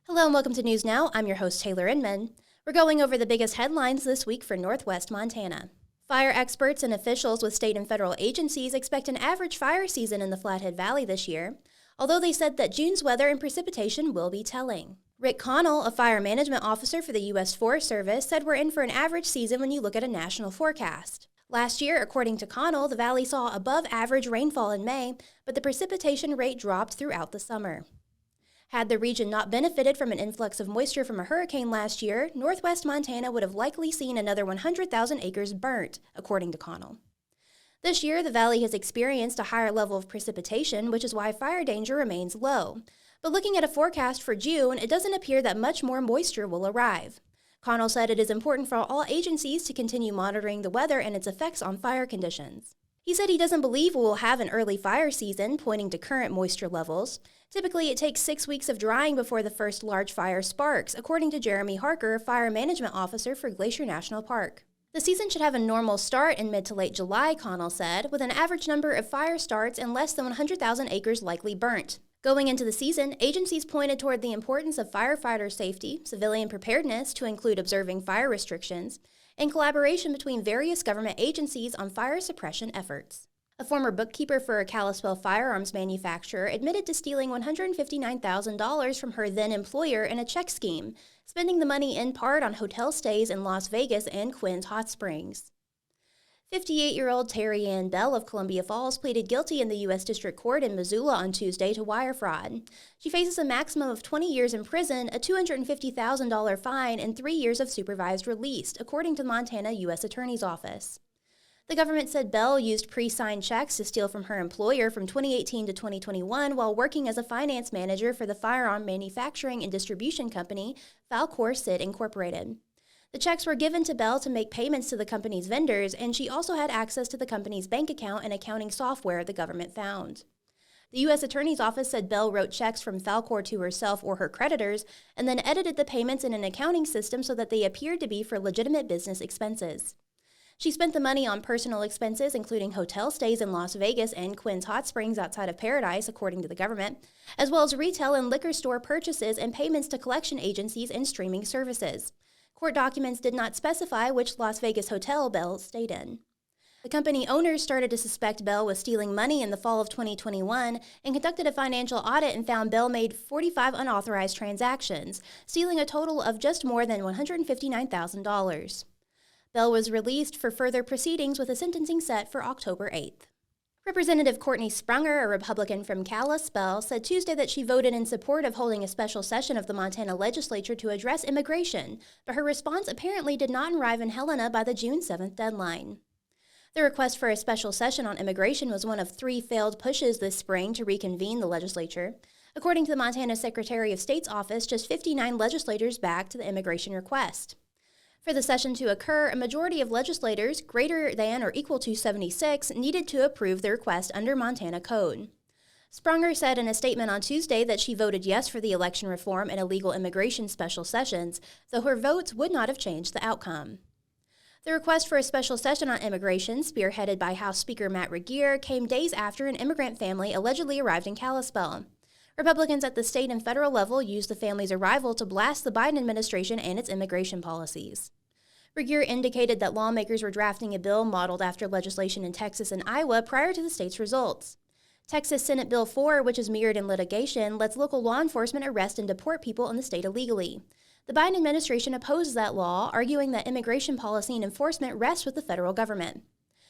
Hello and welcome to News Now. I'm your host, Taylor Inman. We're going over the biggest headlines this week for Northwest Montana. Fire experts and officials with state and federal agencies expect an average fire season in the Flathead Valley this year, although they said that June's weather and precipitation will be telling. Rick Connell, a fire management officer for the U.S. Forest Service, said we're in for an average season when you look at a national forecast. Last year, according to Connell, the valley saw above average rainfall in May, but the precipitation rate dropped throughout the summer. Had the region not benefited from an influx of moisture from a hurricane last year, Northwest Montana would have likely seen another 100,000 acres burnt, according to Connell. This year, the valley has experienced a higher level of precipitation, which is why fire danger remains low. But looking at a forecast for June, it doesn't appear that much more moisture will arrive. Connell said it is important for all agencies to continue monitoring the weather and its effects on fire conditions. He said he doesn't believe we will have an early fire season, pointing to current moisture levels. Typically, it takes 6 weeks of drying before the first large fire sparks, according to Jeremy Harker, Fire Management Officer for Glacier National Park. The season should have a normal start in mid to late July, Connell said, with an average number of fire starts and less than 100,000 acres likely burnt. Going into the season, agencies pointed toward the importance of firefighter safety, civilian preparedness to include observing fire restrictions, and collaboration between various government agencies on fire suppression efforts. A former bookkeeper for a Kalispell firearms manufacturer admitted to stealing $159,000 from her then-employer in a check scheme, spending the money in part on hotel stays in Las Vegas and Quinn's Hot Springs. 58-year-old Terry Ann Bell of Columbia Falls pleaded guilty in the U.S. District Court in Missoula on Tuesday to wire fraud. She faces a maximum of 20 years in prison, a $250,000 fine, and 3 years of supervised release, according to the Montana U.S. Attorney's Office. The government said Bell used pre-signed checks to steal from her employer from 2018 to 2021 while working as a finance manager for the firearm manufacturing and distribution company, Falcor Sid Incorporated. The checks were given to Bell to make payments to the company's vendors, and she also had access to the company's bank account and accounting software the government found. The U.S. Attorney's Office said Bell wrote checks from Falcor to herself or her creditors and then edited the payments in an accounting system so that they appeared to be for legitimate business expenses. She spent the money on personal expenses, including hotel stays in Las Vegas and Quinn's Hot Springs outside of Paradise, according to the government, as well as retail and liquor store purchases and payments to collection agencies and streaming services. Court documents did not specify which Las Vegas hotel Bell stayed in. The company owners started to suspect Bell was stealing money in the fall of 2021 and conducted a financial audit and found Bell made 45 unauthorized transactions, stealing a total of just more than $159,000. Bell was released for further proceedings with a sentencing set for October 8th. Representative Courtnay Sprunger, a Republican from Kalispell, said Tuesday that she voted in support of holding a special session of the Montana legislature to address immigration, but her response apparently did not arrive in Helena by the June 7th deadline. The request for a special session on immigration was one of 3 failed pushes this spring to reconvene the legislature. According to the Montana Secretary of State's office, just 59 legislators backed the immigration request. For the session to occur, a majority of legislators, greater than or equal to 76, needed to approve the request under Montana Code. Sprunger said in a statement on Tuesday that she voted yes for the election reform and illegal immigration special sessions, though her votes would not have changed the outcome. The request for a special session on immigration, spearheaded by House Speaker Matt Regier, came days after an immigrant family allegedly arrived in Kalispell. Republicans at the state and federal level used the family's arrival to blast the Biden administration and its immigration policies. Regier indicated that lawmakers were drafting a bill modeled after legislation in Texas and Iowa prior to the state's results. Texas Senate Bill 4, which is mirrored in litigation, lets local law enforcement arrest and deport people in the state illegally. The Biden administration opposes that law, arguing that immigration policy and enforcement rests with the federal government.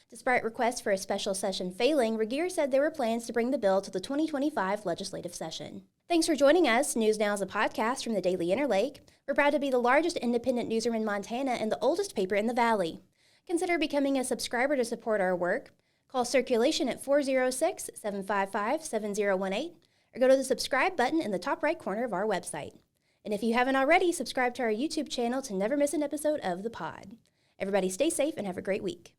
Despite requests for a special session failing, Regier said there were plans to bring the bill to the 2025 legislative session. Thanks for joining us. News Now is a podcast from the Daily Interlake. We're proud to be the largest independent newsroom in Montana and the oldest paper in the Valley. Consider becoming a subscriber to support our work. Call Circulation at 406-755-7018 or go to the subscribe button in the top right corner of our website. And if you haven't already, subscribe to our YouTube channel to never miss an episode of the pod. Everybody stay safe and have a great week.